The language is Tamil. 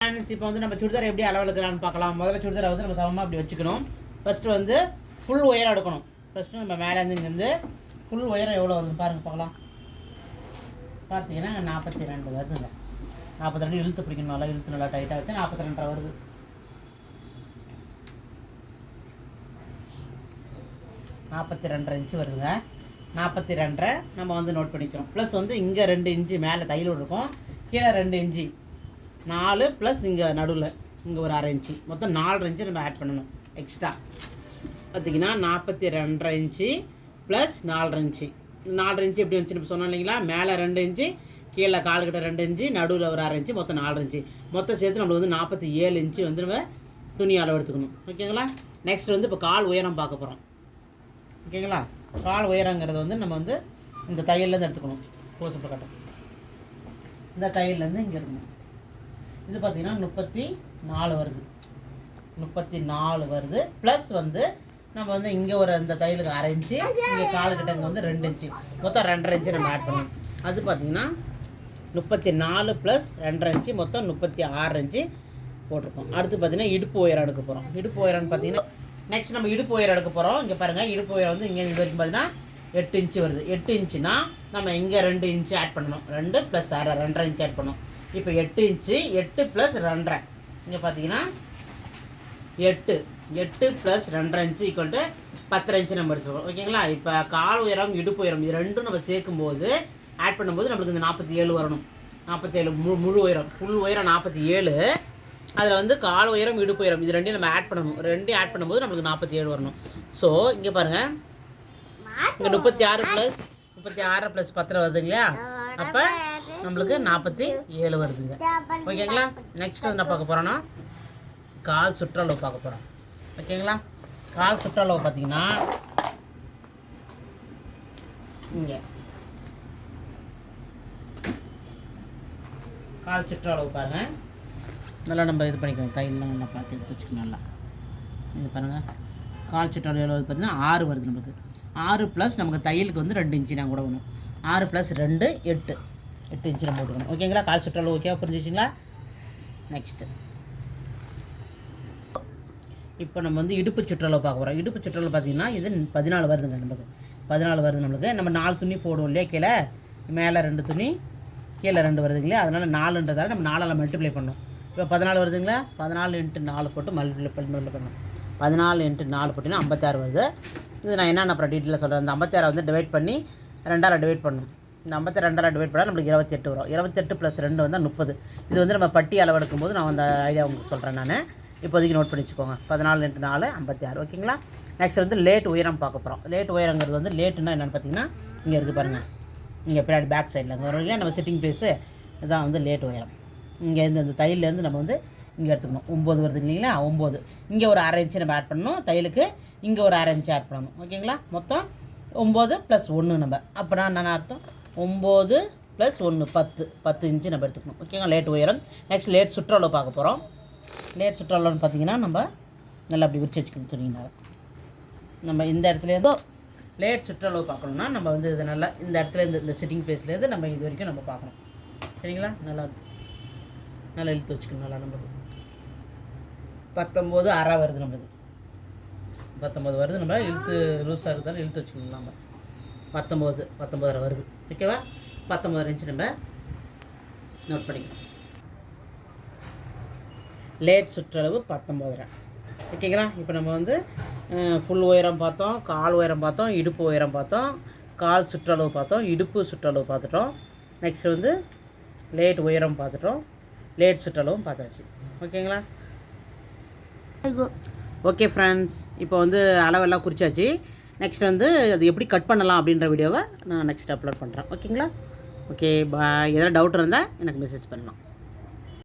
ஃப்ரெண்ட்ஸ் இப்போ வந்து நம்ம சுடிதார் எப்படி அளவு எடுக்கலாம்னு பார்க்கலாம். முதல்ல சுடிதாரை வந்து நம்ம சமமாக இப்படி வச்சுக்கணும். ஃபஸ்ட்டு வந்து ஃபுல் ஒயராக எடுக்கணும். ஃபஸ்ட்டு நம்ம மேலேருந்து இங்கேருந்து ஃபுல் ஒயரம் எவ்வளோ வருது பாருங்கள் பார்க்கலாம். பார்த்தீங்கன்னா 42 வருதுங்க. 42 இழுத்து பிடிக்கணும், நல்லா இழுத்து நல்லா டைட்டாக வச்சு 42 வருது. $42 வருதுங்க. 42 நம்ம வந்து நோட் பண்ணிக்கிறோம். ப்ளஸ் வந்து இங்கே 2 இன்ச்சு மேலே தையல் இருக்கும், கீழே 2 இன்ச்சு 4 ப்ளஸ் இங்கே நடுவில் இங்கே ஒரு 1/2 இன்ச்சு, மொத்தம் 4 இன்ச்சு நம்ம ஆட் பண்ணணும் எக்ஸ்ட்ரா. பார்த்திங்கன்னா 42 இன்ச்சு ப்ளஸ் 4 இன்ச்சு. 4 இன்ச்சு எப்படி வந்துச்சு நம்ம சொன்னோம் இல்லைங்களா? மேலே 2 இன்ச்சு, கீழே கால்கிட்ட 2 இன்ச்சு, நடுவில் ஒரு 1/2 இன்ச்சு, மொத்தம் 4 இன்ச்சு. மொத்தம் சேர்த்து நம்மளுக்கு வந்து 47 இன்ச்சு வந்து நம்ம துணி அளவு எடுத்துக்கணும். ஓகேங்களா? நெக்ஸ்ட் வந்து இப்போ கால் உயரம் பார்க்க போகிறோம். ஓகேங்களா? கால் உயரங்கிறது வந்து நம்ம வந்து இந்த தையல்லேருந்து எடுத்துக்கணும். க்ளோஸ்அப் கட்டும் இந்த தையல்லேருந்து இங்கே இருக்கணும். இது பார்த்திங்கன்னா 34 வருது. 34 வருது. ப்ளஸ் வந்து நம்ம வந்து இங்கே ஒரு இந்த தையலுக்கு 1/2 இன்ச்சு, இங்கே காலுக்கிட்ட இங்கே வந்து 2 இன்ச்சு, மொத்தம் 2.5 இன்ச்சு நம்ம ஆட் பண்ணணும். அது பார்த்திங்கன்னா 34 ப்ளஸ் 2.5 இன்ச்சு, மொத்தம் 36 இன்ச்சு போட்டிருக்கோம். அடுத்து பார்த்திங்கன்னா இடுப்பு உயரம் எடுக்க போகிறோம். இடுப்பு உயரம்னு பார்த்திங்கன்னா நெக்ஸ்ட் நம்ம இடுப்பு உயரம் எடுக்க போகிறோம். இங்கே பாருங்கள், இடுப்பு உயரம் வந்து இங்கே இது வரைக்கும் பார்த்தீங்கன்னா 8 இன்ச்சு வருது. 8 இன்ச்சுனா நம்ம இங்கே 2 இன்ச்சு ஆட் பண்ணணும். 2 ப்ளஸ் 2.5 இன்ச்சு ஆட் பண்ணணும். இப்போ 8 இன்ச்சு, 8 ப்ளஸ் 2.5, இங்கே பார்த்தீங்கன்னா 8 plus 2.5 inch equal to 10 inch நம்ம எடுத்துக்கோம். ஓகேங்களா? இப்போ கால் உயரம் இடுப்பு உயரம் இது ரெண்டும் நம்ம சேர்க்கும்போது ஆட் பண்ணும்போது நம்மளுக்கு இந்த 47 வரணும். 47 முழு உயரம், ஃபுல் உயரம் 47. அதில் வந்து கால் உயரம் இடுப்பு உயரம் இது ரெண்டையும் நம்ம ஆட் பண்ணணும். ரெண்டையும் ஆட் பண்ணும்போது நம்மளுக்கு 47 வரணும். ஸோ இங்கே பாருங்கள், இங்கே 36 ப்ளஸ் 10 வருது இல்லையா? அப்போ நம்மளுக்கு 47 வருதுங்க. ஓகேங்களா? நெக்ஸ்ட் வந்து என்ன பார்க்க போகிறோன்னா கால் சுற்றளவு பார்க்க போகிறோம். ஓகேங்களா? கால் சுற்றளவு பார்த்தீங்கன்னா இங்கே கால் சுற்றளவு பாருங்கள், நல்லா நம்ம இது பண்ணிக்கணும். தையெல்லாம் நல்லா பார்த்து எடுத்து வச்சுக்கணும். நல்லா இது பாருங்கள், கால் சுற்றளவு எவ்வளோ பார்த்தீங்கன்னா 6 வருது நம்மளுக்கு. 6 ப்ளஸ் நமக்கு தையலுக்கு வந்து 2 இன்ச்சு நான் கூட வேணும். 6 ப்ளஸ் 2 8 இன்ச்சு நம்ம போட்டுக்கணும். ஓகேங்களா? கால் சுற்றளவு ஓகேவா? புரிஞ்சிச்சிங்களா? நெக்ஸ்ட்டு இப்போ நம்ம வந்து இடுப்பு சுற்றளவு பார்க்க போகிறோம். இடுப்பு சுற்றளவு பார்த்திங்கன்னா இது 14 வருதுங்க. நமக்கு 14 வருது. நம்மளுக்கு நம்ம 4 துணி போடுவோம் இல்லையா? கீழே மேலே 2 துணி, கீழே 2 வருது இல்லையா? அதனால் 4ன்றதால நம்ம 4ஆல் மல்டிப்ளை பண்ணணும். இப்போ 14 வருதுங்களா? 14 × 4 போட்டு மல்டிப்ளை பண்ணணும். 14 × 4 போட்டிங்கன்னா 56 வருது. இது நான் என்னென்ன அப்புறம் டீட்டெயிலாக சொல்கிறேன். இந்த 56 வந்து டிவைட் பண்ணி 2ஆல் டிவைட் பண்ணணும். இந்த 52ஆல் டிவைட் பண்ணால் நம்மளுக்கு 28 வரும். 28 + 2 வந்தால் 30. இது வந்து நம்ம பட்டி அளவு எடுக்கும்போது நான் அந்த ஐடியா உங்களுக்கு சொல்கிறேன். நான் இப்போதைக்கு நோட் பண்ணி வச்சுக்கோங்க. 14 × 4 56. ஓகேங்களா? நெக்ஸ்ட் வந்து லேட் உயரம் பார்க்க போகிறோம். லேட் உயரங்கிறது வந்து லேட்டுன்னா என்னென்னு பார்த்தீங்கன்னா இங்கே இருக்குது பாருங்கள், இங்கே பின்னாடி பேக் சைடில் அங்கே வரும் இல்லையா நம்ம சிட்டிங் ப்ளேஸு, இதுதான் வந்து லேட் உயரம். இங்கேருந்து அந்த தையல்லேருந்து நம்ம வந்து இங்கே எடுத்துக்கணும். 9 வருது இல்லைங்களா? 9. இங்கே ஒரு 1/2 இன்ச்சு நம்ம ஆட் பண்ணணும். தையலுக்கு இங்கே ஒரு 1/2 இன்ச்சு ஆட் பண்ணணும். ஓகேங்களா? மொத்தம் 9 + 1 நம்ம. அப்போனா என்ன அர்த்தம்? 9 + 1 10 இன்ச்சு நம்ம எடுத்துக்கணும். ஓகேங்களா? லேட் உயரம். நெக்ஸ்ட் லேட் சுற்றளவு பார்க்க போகிறோம். லேட் சுற்றளவுன்னு பார்த்தீங்கன்னா நம்ம நல்லா அப்படி விரிச்சு வச்சுக்கணும். துணினால நம்ம இந்த இடத்துலேருந்து லேட் சுற்றளவு பார்க்கணுன்னா நம்ம வந்து இதை நல்லா இந்த இடத்துல இந்த சிட்டிங் ப்ளேஸ்லேருந்து நம்ம இது வரைக்கும் நம்ம பார்க்கணும். சரிங்களா? நல்லா இழுத்து வச்சுக்கணும். நல்லா நம்மளுக்கு 19.5 வருது. நம்மளுக்கு 19 வருது. நம்ம இழுத்து லூஸாக இருந்தாலும் இழுத்து வச்சுக்கணும். நம்ம 19.5 வருது. ஓகேவா? 19 இன்ச்சு நம்ம நோட் பண்ணிக்கணும். லேட் சுற்றளவு 19.5. ஓகேங்களா? இப்போ நம்ம வந்து ஃபுல் உயரம் பார்த்தோம், கால் உயரம் பார்த்தோம், இடுப்பு உயரம் பார்த்தோம், கால் சுற்றளவு பார்த்தோம், இடுப்பு சுற்றளவு பார்த்துட்டோம். நெக்ஸ்ட் வந்து லேட் உயரம் பார்த்துட்டோம், லேட் சுற்றளவும் பார்த்தாச்சு. ஓகேங்களா? ஓகே ஃப்ரெண்ட்ஸ், இப்போ வந்து அளவெல்லாம் குறிச்சாச்சு. நெக்ஸ்ட் வந்து அது எப்படி கட் பண்ணலாம் அப்படின்ற வீடியோவை நான் நெக்ஸ்ட் அப்லோட் பண்ணுறேன். ஓகேங்களா? Okay bye. எதாவது டவுட் இருந்தால் எனக்கு மெசேஜ் பண்ணலாம்.